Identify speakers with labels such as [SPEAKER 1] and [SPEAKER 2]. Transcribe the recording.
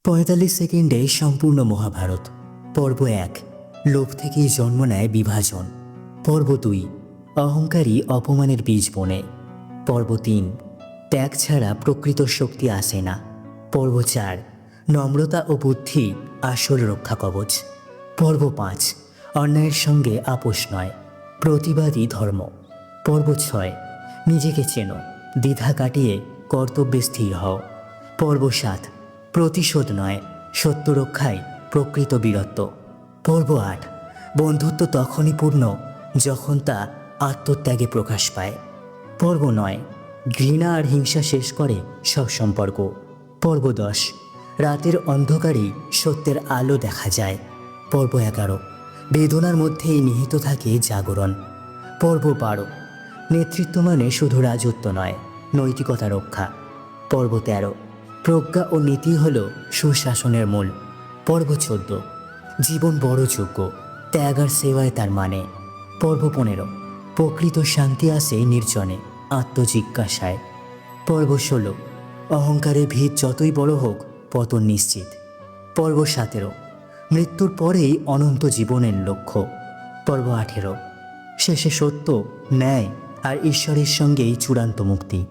[SPEAKER 1] ৪৫ সেকেন্ডে সম্পূর্ণ মহাভারত। পর্ব ১, লোভ থেকেই জন্ম নেয় বিভাজন। পর্ব ২, অহংকারী অপমানের বীজ বনে। পর্ব ৩, ত্যাগ ছাড়া প্রকৃত শক্তি আসে না। পর্ব ৪, নম্রতা ও বুদ্ধি আসল রক্ষা কবচ। পর্ব ৫, অন্যায়ের সঙ্গে আপোষ নয়, প্রতিবাদী ধর্ম। পর্ব ৬, নিজেকে চেনো, দ্বিধা কাটিয়ে কর্তব্যে স্থির হও। পর্ব ৭, প্রতিশোধ নয়, সত্য রক্ষায় প্রকৃত বীরত্ব। পর্ব ৮, বন্ধুত্ব তখনই পূর্ণ যখন তা আত্মত্যাগে প্রকাশ পায়। পর্ব ৯, ঘৃণা আর হিংসা শেষ করে সব সম্পর্ক। পর্ব ১০, রাতের অন্ধকারেই সত্যের আলো দেখা যায়। পর্ব ১১, বেদনার মধ্যেই নিহিত থাকে জাগরণ। পর্ব ১২, নেতৃত্ব মানে শুধু রাজত্ব নয়, নৈতিকতা রক্ষা। পর্ব ১৩, প্রজ্ঞা ও নীতি হল সুশাসনের মূল। পর্ব ১৪, জীবন বড় যোগ্য, ত্যাগ আর সেবায় তার মানে। পর্ব ১৫, প্রকৃত শান্তি আসে নির্জনে, আত্মজিজ্ঞাসায়। পর্ব ১৬, অহংকারের ভিত যতই বড় হোক পতন নিশ্চিত। পর্ব ১৭, মৃত্যুর পরেই অনন্ত জীবনের লক্ষ্য। পর্ব ১৮, শেষে সত্য, ন্যায় আর ঈশ্বরের সঙ্গেই চূড়ান্ত মুক্তি।